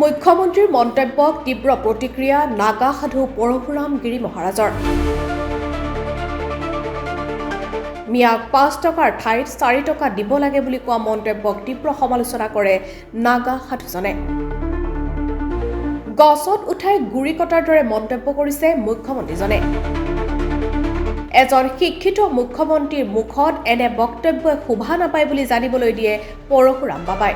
মুখ্যমন্ত্ৰীৰ মন্তব্যক তীব্ৰ প্ৰতিক্ৰিয়া নাগা সাধু পৰশুৰাম গিৰি মহাৰাজৰ। মিয়াক ৫ টকাৰ ঠাইত ৪ টকা দিব লাগে বুলি কোৱা মন্তব্যক তীব্ৰ সমালোচনা কৰে নাগা সাধুজনে। গছত উঠাই গুৰি কটাৰ দৰে মন্তব্য কৰিছে মুখ্যমন্ত্ৰীজনে। এজন শিক্ষিত মুখ্যমন্ত্ৰীৰ মুখত এনে বক্তব্যই শোভা নাপায় বুলি জানিবলৈ দিয়ে পৰশুৰাম বাবাই।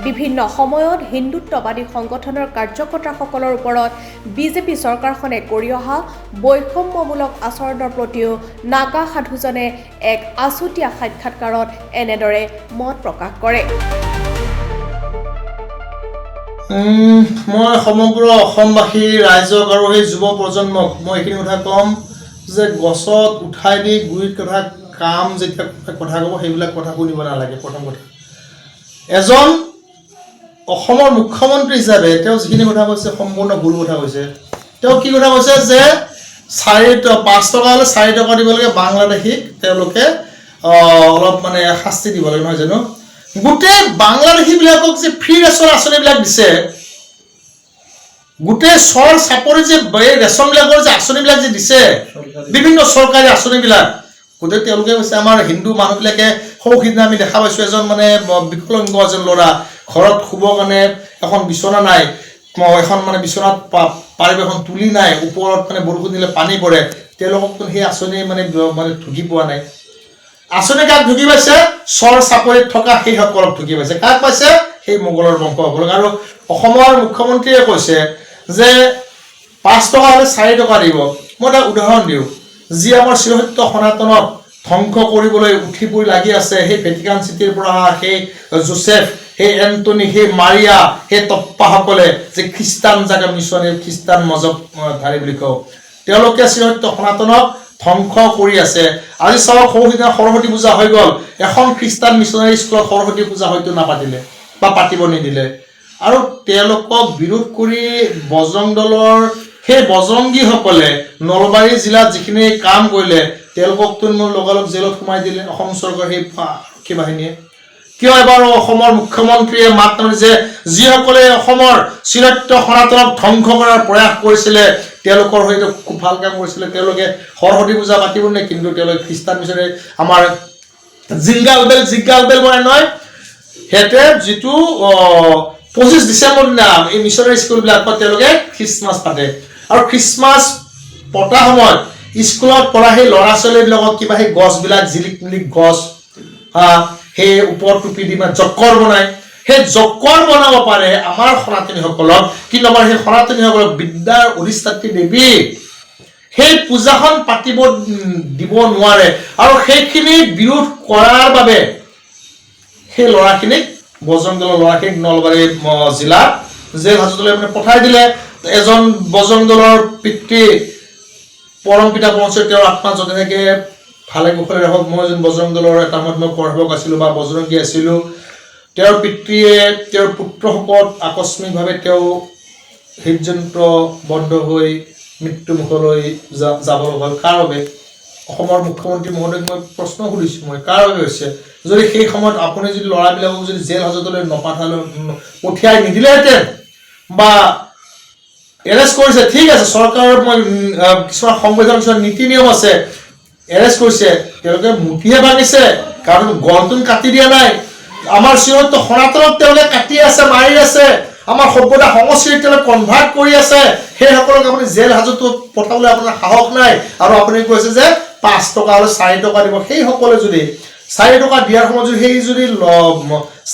বিভিন্ন সময়ত হিন্দুত্ববাদী সংগঠনৰ কাৰ্যকৰ্তাসকলৰ ওপৰত বিজেপি চৰকাৰখনে কৰি অহা বৈষম্যমূলক আচৰণৰ প্ৰতিও নাগা সাধুজনে এক আছুতীয়া সাক্ষাৎকাৰত এনেদৰে মত প্ৰকাশ কৰে। মই সমগ্ৰ অসমবাসী ৰাইজক আৰু সেই যুৱ প্ৰজন্মক মই এইখিনি কথা ক'ম যে গছত উঠাই দি গুৰিত কথা কাম যেতিয়া কথা ক'ব সেইবিলাক কথা শুনিব নালাগে। প্ৰথম কথা, এজন অসমৰ মুখ্যমন্ত্ৰী হিচাপে তেওঁ যিখিনি কথা কৈছে সম্পূৰ্ণ ভুল কথা কৈছে। তেওঁ কি কথা কৈছে যে ৫ টকা হ'লে ৪ টকা দিব লাগে, বাংলাদেশীক তেওঁলোকে অলপ মানে শাস্তি দিব লাগে, নহয় জানো? গোটেই বাংলাদেশীবিলাকক যে ফ্ৰী ৰেচন আঁচনিবিলাক দিছে, গোটেই চৰ চাপৰি যে ৰেচনবিলাকৰ যে আঁচনিবিলাক যে দিছে, বিভিন্ন চৰকাৰী আঁচনিবিলাক, গোটেই তেওঁলোকে কৈছে আমাৰ হিন্দু মানুহবিলাকে সৌখিদিনা আমি দেখা পাইছোঁ এজন মানে বিকলাংগ এজন ল'ৰা ঘৰত শুবৰ কাৰণে এখন বিচনা নাই, এখন মানে বিচনাত পাৰিব এখন তুলি নাই, ওপৰত মানে বৰষুণ দিলে পানী পৰে, তেওঁলোকক সেই আঁচনি মানে ঢুকি পোৱা নাই। আঁচনি কাক ঢুকি পাইছে? চৰ চাপৰিত থকা সেইসকলক ঢুকি পাইছে। কাক পাইছে? সেই মোগলৰ বংশসকলক। আৰু অসমৰ মুখ্যমন্ত্ৰীয়ে কৈছে যে ৫ টকা হ'লে ৪ টকা দিব। মই এটা উদাহৰণ দিওঁ, যি আমাৰ চিৰসত্য সনাতনক ধ্বংস কৰিবলৈ উঠি পৰি লাগি আছে, সেই ভেটিকান চিটিৰ পৰা অহা সেই জোচেফ, সেই এণ্টনি, সেই মাৰিয়া, সেই তপ্পাসকলে যে খ্ৰীষ্টান জাগা মিছনে খ্ৰীষ্টান মজবধাৰী বুলি কওঁ, তেওঁলোকে চিৰসত্য সনাতনক ধ্বংস কৰি আছে। আজি চাওক, সৌদিনা সৰস্বতী পূজা হৈ গ'ল, এখন খ্ৰীষ্টান মিছনাৰী স্কুলত সৰস্বতী পূজা হয়তো নাপাতিলে বা পাতিব নিদিলে। আৰু তেওঁলোকক বিৰোধ কৰি বজৰং দলৰ সেই বজৰংগীসকলে নলবাৰী জিলাত যিখিনি কাম কৰিলে, তেওঁলোককতো লগালগ জেলত সোমাই দিলে অসম চৰকাৰৰ সেই আৰক্ষী বাহিনীয়ে। কিয় এবাৰ অসমৰ মুখ্যমন্ত্ৰীয়ে মাত নামাৰিছে? যিসকলে অসমৰ চিৰসত্য সনাতনক ধ্বংস কৰাৰ প্ৰয়াস কৰিছিলে, তেওঁলোকৰ সৈতে খুব ভাল কাম কৰিছিলে, তেওঁলোকে সৰস্বতী পূজা পাতিব নে? কিন্তু তেওঁলোকে খ্ৰীষ্টান মিছনাৰী আমাৰ জিংগাল বেল বনাই নহয়, সিহঁতে যিটো ২৫ ডিচেম্বৰ দিনা এই মিছনাৰী স্কুলবিলাকত তেওঁলোকে খ্ৰীষ্টমাছ পাতে। আৰু খ্ৰীষ্টমাছ পতা সময়ত স্কুলত পঢ়া সেই ল'ৰা ছোৱালীবিলাকক কিবা সেই গছবিলাক জিলিক মিলিক গছ, সেই ওপৰত টুপি দি জকৰ বনায়, সেই জকৰ বনাব পাৰে আমাৰ সনাতনীসকলক, কিন্তু আমাৰ সেই সনাতনীসকলক বিদ্যাৰ অধিষ্ঠাত্ৰী দেৱী সেই পূজাখন পাতিব দিব নোৱাৰে। আৰু সেইখিনি বিৰোধ কৰাৰ বাবে সেই ল'ৰাখিনিক, বজৰং দলৰ ল'ৰাখিনিক নলবাৰী জিলাত জেল হাজতলৈ মানে পঠাই দিলে। এজন বজৰং দলৰ পিতৃ পৰম পিতা পৰমেশ্বৰ, তেওঁৰ আত্মা য'তে থাকে ভালে কুশলে ৰাখক। মই এজন বজৰং দলৰ এটা সময়ত মই কৰসেৱক আছিলোঁ বা বজৰংগী আছিলোঁ। তেওঁৰ পিতৃয়ে তেওঁৰ পুত্ৰশোকত আকস্মিকভাৱে তেওঁ হৃদযন্ত্ৰ বন্ধ হৈ মৃত্যুমুখলৈ যাব লগা হ'ল। কাৰ বাবে? অসমৰ মুখ্যমন্ত্ৰী মহোদয়ক মই প্ৰশ্ন সুধিছোঁ, মই কাৰ বাবে হৈছে? যদি সেই সময়ত আপুনি যদি ল'ৰাবিলাকক যদি জেল হাজতলৈ পঠিয়াই নিদিলেহেঁতেন বা এৰেষ্ট কৰিছে, ঠিক আছে, চৰকাৰৰ মই কিছুমান সংবিধানৰ কিছুমান নীতি নিয়ম আছে, এৰেষ্ট কৰিছে, তেওঁলোকে মুঠিহে ভাঙিছে, কাৰণ গলটোন কাটি দিয়া নাই। আমাৰ চিৰসত্য সনাতনক তেওঁলোকে কাটি আছে, মাৰি আছে, আমাৰ সভ্যতা সংস্কৃতি তেওঁলোকে কনভাৰ্ট কৰি আছে। সেইসকলক আপুনি জেল হাজতত পঠাবলৈ আপোনাৰ সাহস নাই। আৰু আপুনি কৈছে যে ৫ টকা হ'লে ৪ টকা দিব। সেইসকলে যদি ৪ টকা দিয়াৰ সময়ত যদি সেই যদি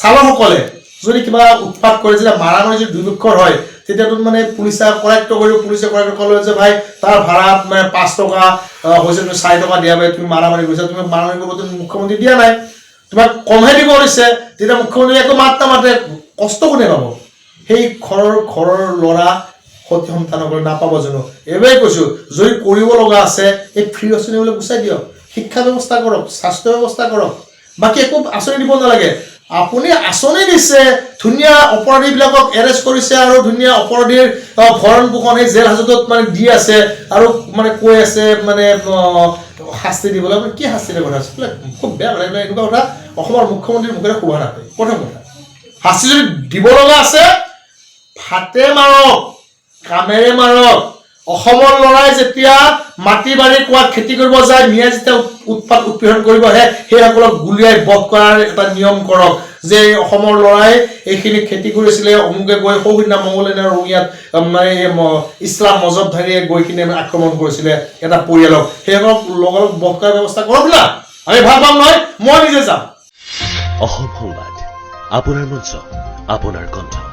চালকসকলে যদি কিবা উৎপাত কৰে, যেতিয়া মাৰামাৰি যদি দুৰ্ভিক্ষৰ হয়, তেতিয়াতো মানে পুলিচে কৰায়ত্ব কৰিব, পুলিচে কৰায়ত্ব ক'লে যে ভাই তাৰ ভাড়া মানে ৫ টকা হৈছে, তুমি ৪ টকা দিয়া ভাই, তুমি মাৰামাৰি কৰিছা, তুমি মাৰামাৰি কৰিব তুমি মুখ্যমন্ত্ৰী দিয়া নাই, তোমাক কমহে দিব দিছে। তেতিয়া মুখ্যমন্ত্ৰী একো মাত নামাতে, কষ্ট কোনে পাব? সেই ঘৰৰ ল'ৰা সতি সন্তানসকলে নাপাব জানো? এইবাৰেই কৈছোঁ, যদি কৰিব লগা আছে এই ফ্ৰী আঁচনিবিলাক গুচাই দিয়ক, শিক্ষা ব্যৱস্থা কৰক, স্বাস্থ্য ব্যৱস্থা কৰক, বাকী একো আঁচনি দিব নালাগে। আপুনি আঁচনি দিছে, ধুনীয়া অপৰাধীবিলাকক এৰেষ্ট কৰিছে, আৰু ধুনীয়া অপৰাধীৰ ভৰণ পোষণ সেই জেল হাজতত মানে দি আছে, আৰু মানে কৈ আছে মানে শাস্তি দিবলৈ। আপুনি কি শাস্তি দিব কথা আছে? খুব বেয়া লাগে এনেকুৱা কথা অসমৰ মুখ্যমন্ত্ৰীৰ মুখেৰে শোভা নাপায়। প্ৰথম কথা। শাস্তি যদি দিব লগা আছে ফাটে মাৰক কামেৰে মাৰক অসমৰ ল'ৰাই যেতিয়া মাটি বাৰী কোৱাত খেতি কৰিব যায় মিয়া যেতিয়া উৎপাত উৎপীড়ন কৰিব আহে সেইসকলক গুলিয়াই বধ কৰাৰ এটা নিয়ম কৰক যে অসমৰ ল'ৰাই এইখিনি খেতি কৰিছিলে অমুকে গৈ সৌহিনা মংগলেনে ৰঙিয়াত মানে ইছলাম মজবধাৰীয়ে গৈ কিনে আক্ৰমণ কৰিছিলে এটা পৰিয়ালক সেইসকলক লগৰ বধ কৰাৰ ব্যৱস্থা কৰক না আমি ভাল পাম নহয় মই নিজে যাম অসম সংবাদ আপোনাৰ মঞ্চ আপোনাৰ কণ্ঠ